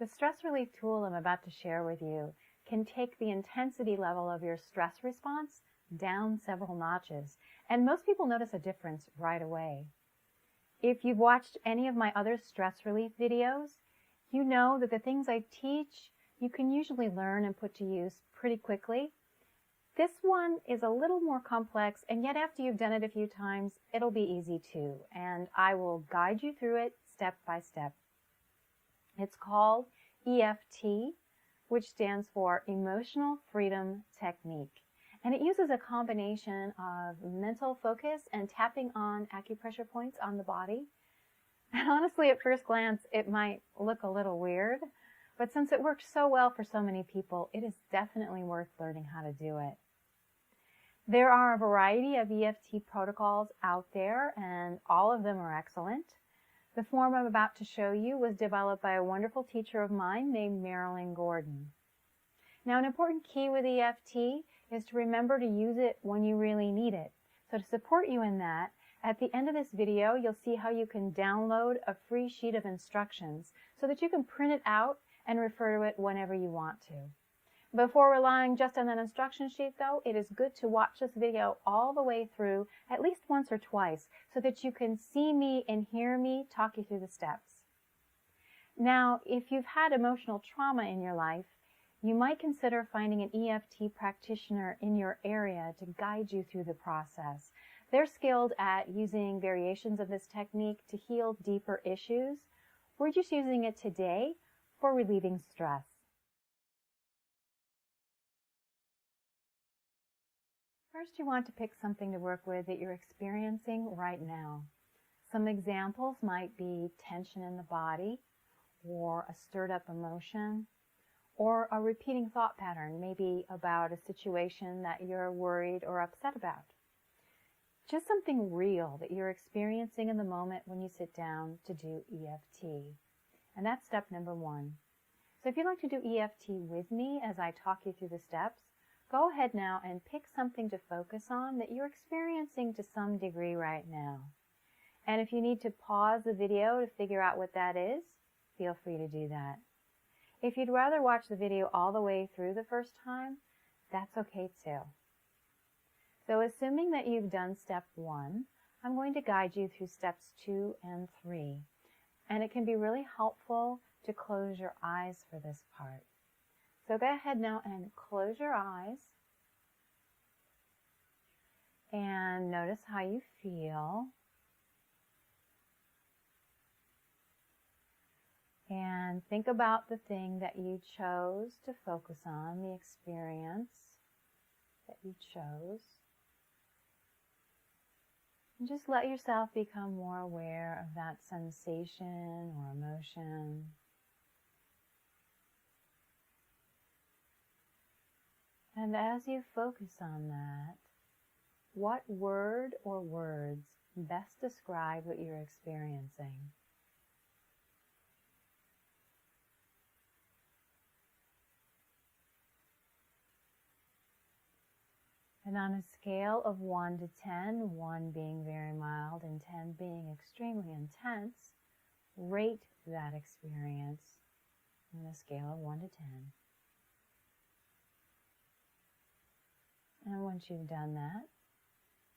The stress relief tool I'm about to share with you can take the intensity level of your stress response down several notches, and most people notice a difference right away. If you've watched any of my other stress relief videos, you know that the things I teach you can usually learn and put to use pretty quickly. This one is a little more complex, and yet after you've done it a few times, it'll be easy too, and I will guide you through it step by step. It's called EFT, which stands for Emotional Freedom Technique, and it uses a combination of mental focus and tapping on acupressure points on the body. And honestly, at first glance, it might look a little weird, but since it works so well for so many people, it is definitely worth learning how to do it. There are a variety of EFT protocols out there, and all of them are excellent. The form I'm about to show you was developed by a wonderful teacher of mine named Marilyn Gordon. Now, an important key with EFT is to remember to use it when you really need it. So to support you in that, at the end of this video, you'll see how you can download a free sheet of instructions so that you can print it out and refer to it whenever you want to. Before relying just on that instruction sheet, though, it is good to watch this video all the way through at least once or twice so that you can see me and hear me talk you through the steps. Now, if you've had emotional trauma in your life, you might consider finding an EFT practitioner in your area to guide you through the process. They're skilled at using variations of this technique to heal deeper issues. We're just using it today for relieving stress. First, you want to pick something to work with that you're experiencing right now. Some examples might be tension in the body, or a stirred up emotion, or a repeating thought pattern, maybe about a situation that you're worried or upset about. Just something real that you're experiencing in the moment when you sit down to do EFT. And that's step number one. So if you'd like to do EFT with me as I talk you through the steps, go ahead now and pick something to focus on that you're experiencing to some degree right now. And if you need to pause the video to figure out what that is, feel free to do that. If you'd rather watch the video all the way through the first time, that's okay too. So assuming that you've done step one, I'm going to guide you through steps 2 and 3. And it can be really helpful to close your eyes for this part. So go ahead now and close your eyes and notice how you feel. And think about the thing that you chose to focus on, the experience that you chose. And just let yourself become more aware of that sensation or emotion. And as you focus on that, what word or words best describe what you're experiencing? And on a scale of 1 to 10, 1 being very mild and 10 being extremely intense, rate that experience on a scale of 1 to 10. And once you've done that,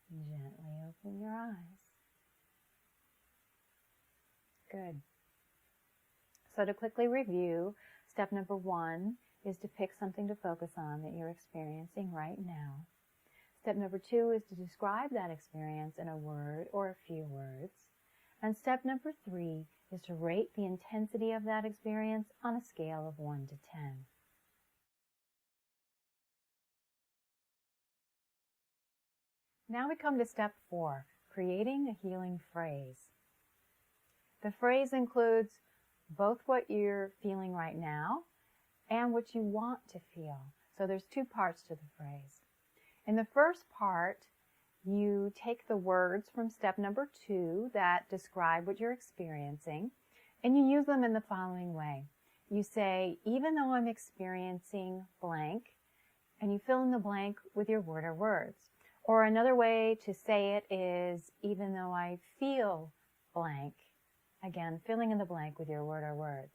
gently open your eyes. Good. So to quickly review, step number 1 is to pick something to focus on that you're experiencing right now. Step number 2 is to describe that experience in a word or a few words. And step number 3 is to rate the intensity of that experience on a scale of 1 to 10. Now we come to step 4, creating a healing phrase. The phrase includes both what you're feeling right now and what you want to feel. So there's 2 parts to the phrase. In the first part, you take the words from step number 2 that describe what you're experiencing, and you use them in the following way. You say, even though I'm experiencing blank, and you fill in the blank with your word or words. Or another way to say it is, even though I feel blank, again, filling in the blank with your word or words.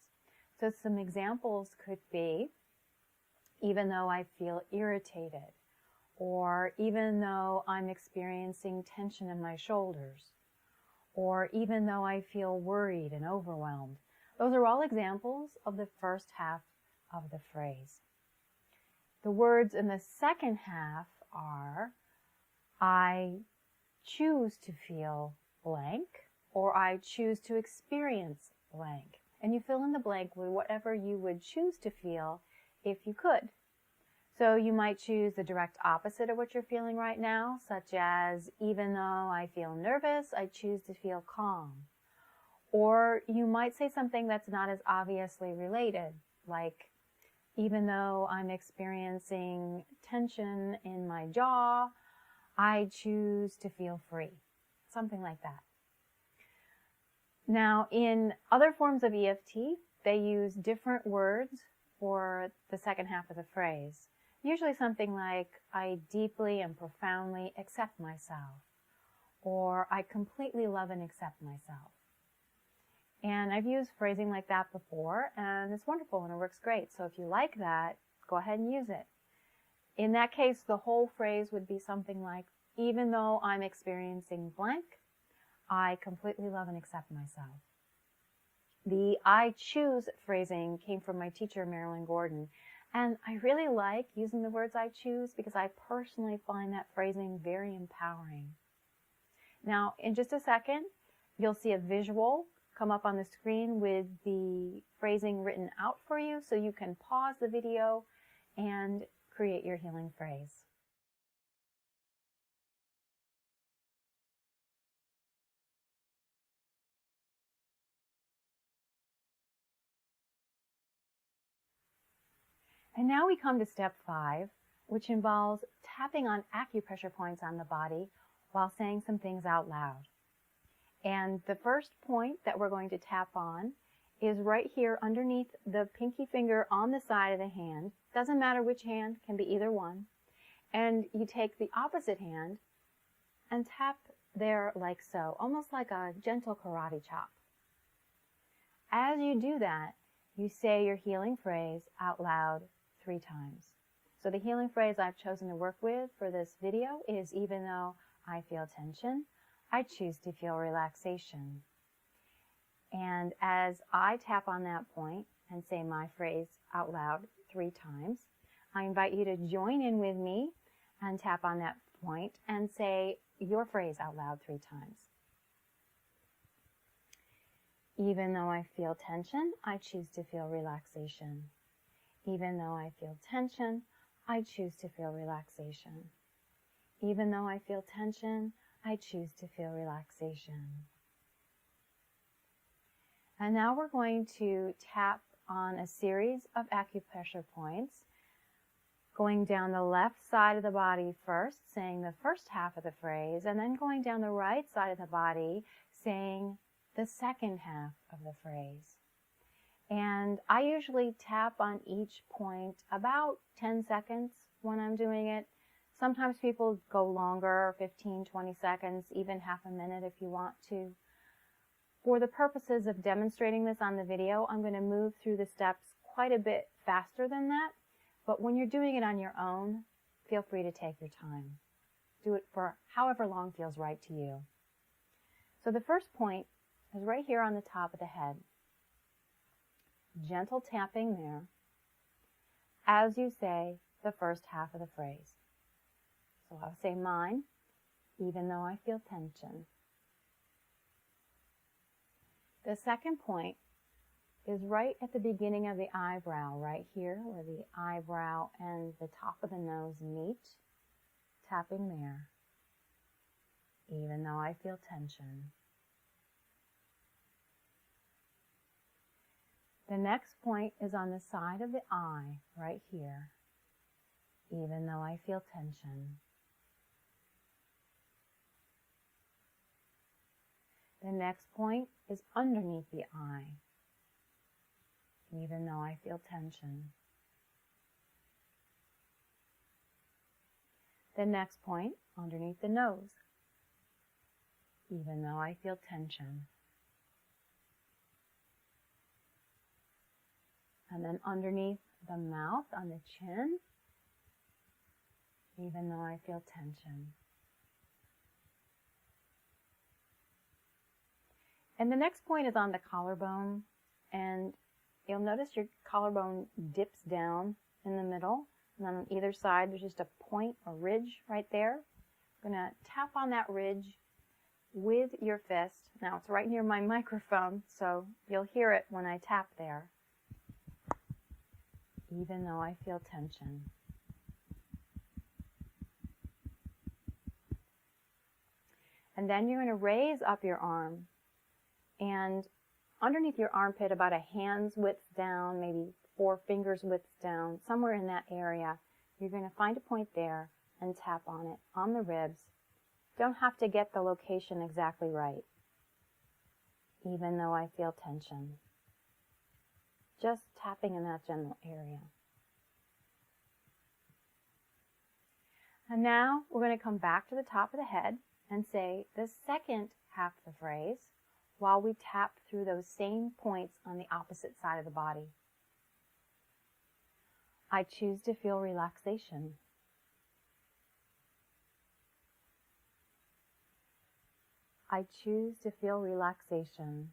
So some examples could be, even though I feel irritated, or even though I'm experiencing tension in my shoulders, or even though I feel worried and overwhelmed. Those are all examples of the first half of the phrase. The words in the second half are, I choose to feel blank, or I choose to experience blank. And you fill in the blank with whatever you would choose to feel if you could. So you might choose the direct opposite of what you're feeling right now, such as, even though I feel nervous, I choose to feel calm. Or you might say something that's not as obviously related, like, even though I'm experiencing tension in my jaw, I choose to feel free. Something like that. Now, in other forms of EFT, they use different words for the second half of the phrase. Usually something like, I deeply and profoundly accept myself, or I completely love and accept myself. And I've used phrasing like that before, and it's wonderful and it works great. So if you like that, go ahead and use it. In that case, the whole phrase would be something like, even though I'm experiencing blank, I completely love and accept myself. The I choose phrasing came from my teacher, Marilyn Gordon. And I really like using the words I choose because I personally find that phrasing very empowering. Now, in just a second, you'll see a visual come up on the screen with the phrasing written out for you, so you can pause the video and create your healing phrase. And now we come to step 5, which involves tapping on acupressure points on the body while saying some things out loud. And the first point that we're going to tap on is right here underneath the pinky finger on the side of the hand. Doesn't matter which hand, can be either one. And you take the opposite hand and tap there like so, almost like a gentle karate chop. As you do that, you say your healing phrase out loud 3 times. So the healing phrase I've chosen to work with for this video is, even though I feel tension, I choose to feel relaxation. And as I tap on that point and say my phrase out loud 3 times, I invite you to join in with me and tap on that point and say your phrase out loud 3 times. Even though I feel tension, I choose to feel relaxation. Even though I feel tension, I choose to feel relaxation. Even though I feel tension, I choose to feel relaxation. And now we're going to tap on a series of acupressure points, going down the left side of the body first, saying the first half of the phrase, and then going down the right side of the body, saying the second half of the phrase. And I usually tap on each point about 10 seconds when I'm doing it. Sometimes people go longer, 15, 20 seconds, even half a minute if you want to. For the purposes of demonstrating this on the video, I'm going to move through the steps quite a bit faster than that. But when you're doing it on your own, feel free to take your time. Do it for however long feels right to you. So the first point is right here on the top of the head. Gentle tapping there as you say the first half of the phrase. So I'll say mine, even though I feel tension. The second point is right at the beginning of the eyebrow, right here, where the eyebrow and the top of the nose meet. Tapping there, even though I feel tension. The next point is on the side of the eye, right here, even though I feel tension. The next point is underneath the eye, even though I feel tension. The next point, underneath the nose, even though I feel tension. And then underneath the mouth on the chin, even though I feel tension. And the next point is on the collarbone, and you'll notice your collarbone dips down in the middle, and then on either side there's just a point, a ridge right there. I'm going to tap on that ridge with your fist. Now it's right near my microphone, so you'll hear it when I tap there, even though I feel tension. And then you're going to raise up your arm, and underneath your armpit, about a hand's width down, maybe 4 fingers width down, somewhere in that area, you're going to find a point there and tap on it, on the ribs. Don't have to get the location exactly right, even though I feel tension. Just tapping in that general area. And now we're going to come back to the top of the head and say the second half of the phrase while we tap through those same points on the opposite side of the body. I choose to feel relaxation. I choose to feel relaxation.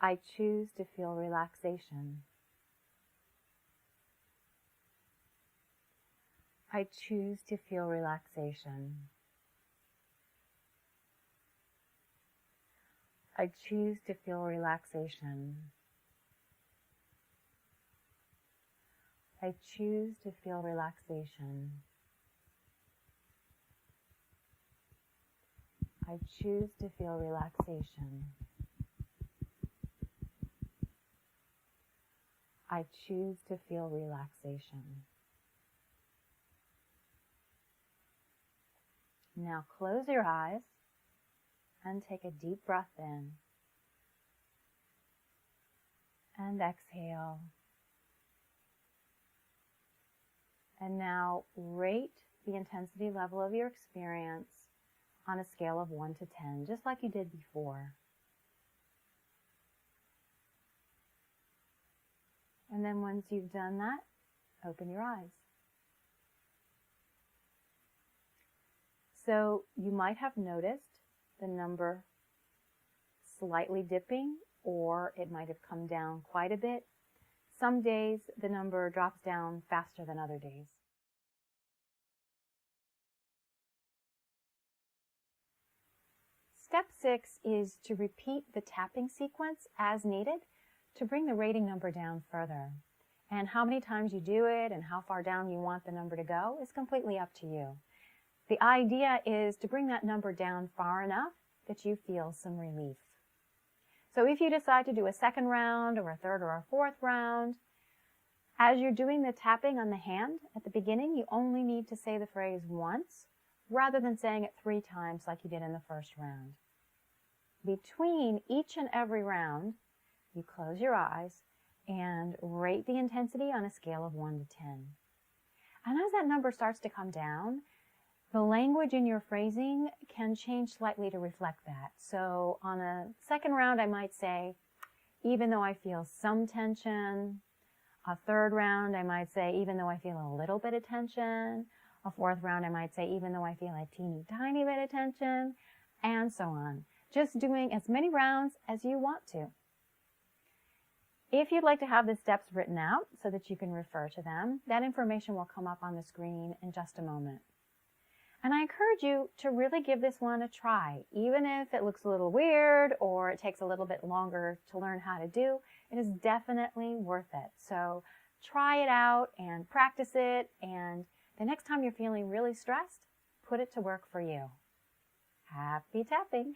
I choose to feel relaxation. I choose to feel relaxation. I choose to feel relaxation. I choose to feel relaxation. I choose to feel relaxation. I choose to feel relaxation. Now close your eyes and take a deep breath in. And exhale. And now rate the intensity level of your experience on a scale of 1 to 10, just like you did before. And then once you've done that, open your eyes. So you might have noticed the number slightly dipping, or it might have come down quite a bit. Some days the number drops down faster than other days. Step 6 is to repeat the tapping sequence as needed to bring the rating number down further. And how many times you do it and how far down you want the number to go is completely up to you. The idea is to bring that number down far enough that you feel some relief. So if you decide to do a second round or a third or a fourth round, as you're doing the tapping on the hand at the beginning, you only need to say the phrase once rather than saying it 3 times like you did in the first round. Between each and every round, you close your eyes and rate the intensity on a scale of 1 to 10. And as that number starts to come down, the language in your phrasing can change slightly to reflect that. So on a second round, I might say, even though I feel some tension. A third round, I might say, even though I feel a little bit of tension. A fourth round, I might say, even though I feel a teeny tiny bit of tension, and so on. Just doing as many rounds as you want to. If you'd like to have the steps written out so that you can refer to them, that information will come up on the screen in just a moment. And I encourage you to really give this one a try. Even if it looks a little weird or it takes a little bit longer to learn how to do, it is definitely worth it. So try it out and practice it, and the next time you're feeling really stressed, put it to work for you. Happy tapping!